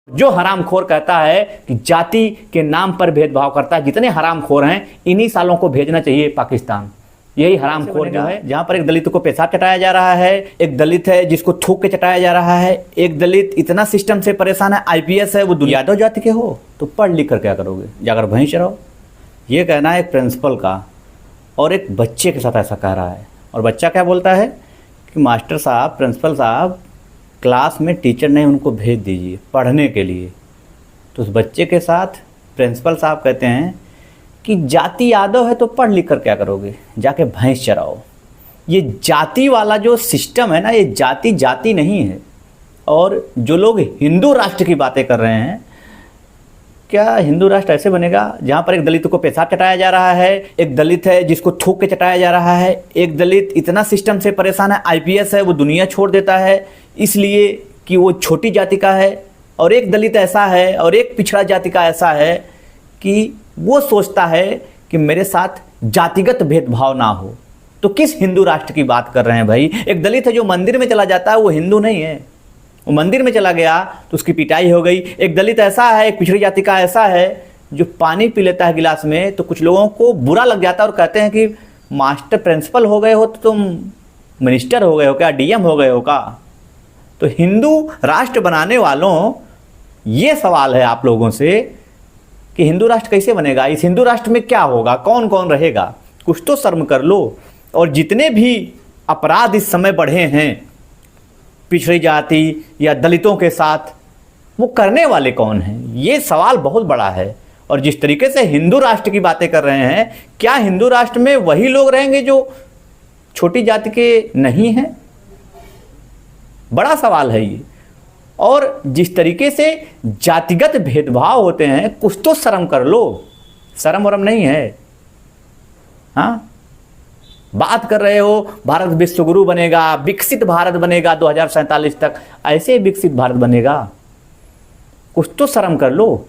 जो हरामखोर कहता है कि जाति के नाम पर भेदभाव करता है, जितने हरामखोर हैं इन्हीं सालों को भेजना चाहिए पाकिस्तान। यही हरामखोर जो है, जहां पर एक दलित को पेशाब चटाया जा रहा है, एक दलित है जिसको थूक के चटाया जा रहा है, एक दलित इतना सिस्टम से परेशान है, आईपीएस है, वो यादव जाति के हो तो पढ़ लिख कर क्या करोगे, जाकर वहीं चढ़ाओ। ये कहना है एक प्रिंसिपल का और एक बच्चे के साथ ऐसा कह रहा है। और बच्चा क्या बोलता है कि मास्टर साहब, प्रिंसिपल साहब, क्लास में टीचर ने उनको भेज दीजिए पढ़ने के लिए। तो उस बच्चे के साथ प्रिंसिपल साहब कहते हैं कि जाति यादव है तो पढ़ लिख कर क्या करोगे, जाके भैंस चराओ। ये जाति वाला जो सिस्टम है ना, ये जाति जाति नहीं है। और जो लोग हिंदू राष्ट्र की बातें कर रहे हैं, क्या हिंदू राष्ट्र ऐसे बनेगा जहाँ पर एक दलित को पेशाब चटाया जा रहा है, एक दलित है जिसको थूक के चटाया जा रहा है, एक दलित इतना सिस्टम से परेशान है, आईपीएस है, वो दुनिया छोड़ देता है इसलिए कि वो छोटी जाति का है, और एक दलित ऐसा है और एक पिछड़ा जाति का ऐसा है कि वो सोचता है कि मेरे साथ जातिगत भेदभाव ना हो। तो किस हिंदू राष्ट्र की बात कर रहे हैं भाई? एक दलित है जो मंदिर में चला जाता है, वो हिंदू नहीं है। वो मंदिर में चला गया तो उसकी पिटाई हो गई। एक दलित ऐसा है, एक पिछड़ी जाति का ऐसा है जो पानी पी लेता है गिलास में, तो कुछ लोगों को बुरा लग जाता है और कहते हैं कि मास्टर प्रिंसिपल हो गए हो तो तुम मिनिस्टर हो गए हो क्या, डीएम हो गए हो का? तो हिंदू राष्ट्र बनाने वालों, ये सवाल है आप लोगों से कि हिंदू राष्ट्र कैसे बनेगा, इस हिंदू राष्ट्र में क्या होगा, कौन कौन रहेगा? कुछ तो शर्म कर लो। और जितने भी अपराध इस समय बढ़े हैं पिछड़ी जाति या दलितों के साथ, वो करने वाले कौन हैं? ये सवाल बहुत बड़ा है। और जिस तरीके से हिंदू राष्ट्र की बातें कर रहे हैं, क्या हिंदू राष्ट्र में वही लोग रहेंगे जो छोटी जाति के नहीं हैं? बड़ा सवाल है ये। और जिस तरीके से जातिगत भेदभाव होते हैं, कुछ तो शर्म कर लो। शर्म वरम नहीं है। हाँ, बात कर रहे हो भारत विश्वगुरु बनेगा, विकसित भारत बनेगा 2047 तक। ऐसे विकसित भारत बनेगा? कुछ तो शर्म कर लो।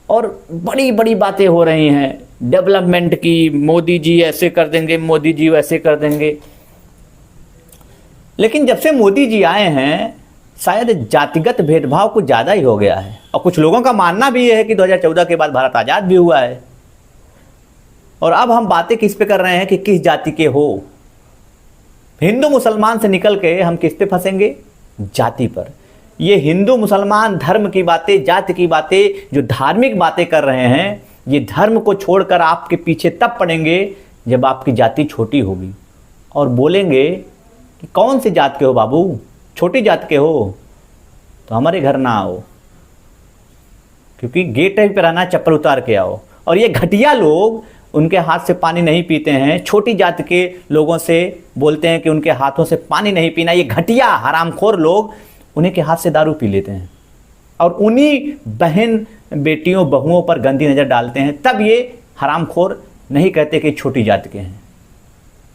और बड़ी बड़ी बातें हो रही हैं डेवलपमेंट की, मोदी जी ऐसे कर देंगे, मोदी जी वैसे कर देंगे। लेकिन जब से मोदी जी आए हैं, शायद जातिगत भेदभाव कुछ ज़्यादा ही हो गया है। और कुछ लोगों का मानना भी यह है कि 2014 के बाद भारत आज़ाद भी हुआ है। और अब हम बातें किस पे कर रहे हैं कि किस जाति के हो। हिंदू मुसलमान से निकल के हम किस पे फंसेंगे? जाति पर। ये हिंदू मुसलमान धर्म की बातें, जाति की बातें, जो धार्मिक बातें कर रहे हैं, ये धर्म को छोड़कर आपके पीछे तब पड़ेंगे जब आपकी जाति छोटी होगी। और बोलेंगे कि कौन सी जात के हो बाबू, छोटी जात के हो तो हमारे घर ना आओ, क्योंकि गेट पे रहना, चप्पल उतार के आओ। और ये घटिया लोग उनके हाथ से पानी नहीं पीते हैं। छोटी जात के लोगों से बोलते हैं कि उनके हाथों से पानी नहीं पीना। ये घटिया हरामखोर लोग उन्हीं के हाथ से दारू पी लेते हैं और उन्हीं बहन बेटियों बहुओं पर गंदी नज़र डालते हैं। तब ये हरामखोर नहीं कहते कि छोटी जात के हैं।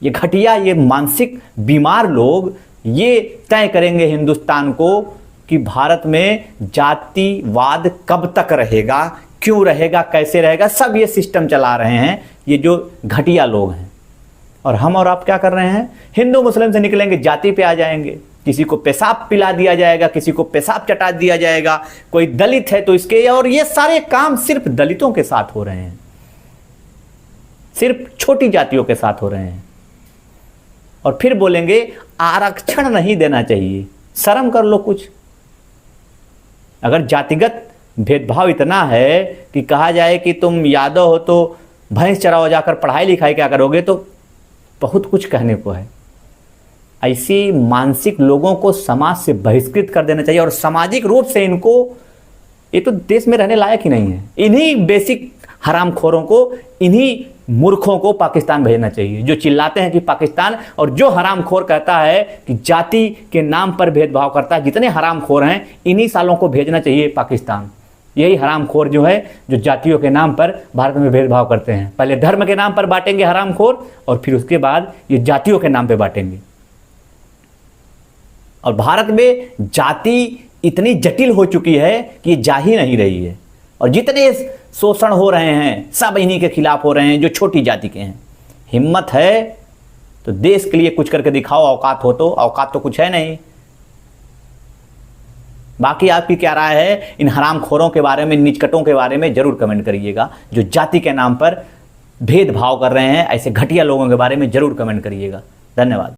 ये घटिया, ये मानसिक बीमार लोग ये तय करेंगे हिंदुस्तान को कि भारत में जातिवाद कब तक रहेगा, क्यों रहेगा, कैसे रहेगा। सब ये सिस्टम चला रहे हैं ये जो घटिया लोग हैं। और हम और आप क्या कर रहे हैं? हिंदू मुस्लिम से निकलेंगे, जाति पे आ जाएंगे। किसी को पेशाब पिला दिया जाएगा, किसी को पेशाब चटा दिया जाएगा, कोई दलित है तो इसके। और ये सारे काम सिर्फ दलितों के साथ हो रहे हैं, सिर्फ छोटी जातियों के साथ हो रहे हैं। और फिर बोलेंगे आरक्षण नहीं देना चाहिए। शर्म कर लो कुछ। अगर जातिगत भेदभाव इतना है कि कहा जाए कि तुम यादव हो तो भैंस चराओ, जाकर पढ़ाई लिखाई क्या करोगे, तो बहुत कुछ कहने को है। ऐसी मानसिक लोगों को समाज से बहिष्कृत कर देना चाहिए। और सामाजिक रूप से इनको, ये तो देश में रहने लायक ही नहीं है। इन्हीं बेसिक हरामखोरों को, इन्हीं मूर्खों को पाकिस्तान भेजना चाहिए, जो चिल्लाते हैं कि पाकिस्तान। और जो हरामखोर कहता है कि जाति के नाम पर भेदभाव करता है, जितने हरामखोर हैं इन्हीं सालों को भेजना चाहिए पाकिस्तान। यही हरामखोर जो है, जो जातियों के नाम पर भारत में भेदभाव करते हैं। पहले धर्म के नाम पर बांटेंगे हरामखोर, और फिर उसके बाद ये जातियों के नाम पर बांटेंगे। और भारत में जाति इतनी जटिल हो चुकी है कि ये जा ही नहीं रही है। और जितने शोषण हो रहे हैं सब इन्हीं के खिलाफ हो रहे हैं जो छोटी जाति के हैं। हिम्मत है तो देश के लिए कुछ करके दिखाओ। औकात हो तो, औकात तो कुछ है नहीं। बाकी आपकी क्या राय है इन हरामखोरों के बारे में, नीचकटों के बारे में जरूर कमेंट करिएगा। जो जाति के नाम पर भेदभाव कर रहे हैं, ऐसे घटिया लोगों के बारे में जरूर कमेंट करिएगा। धन्यवाद।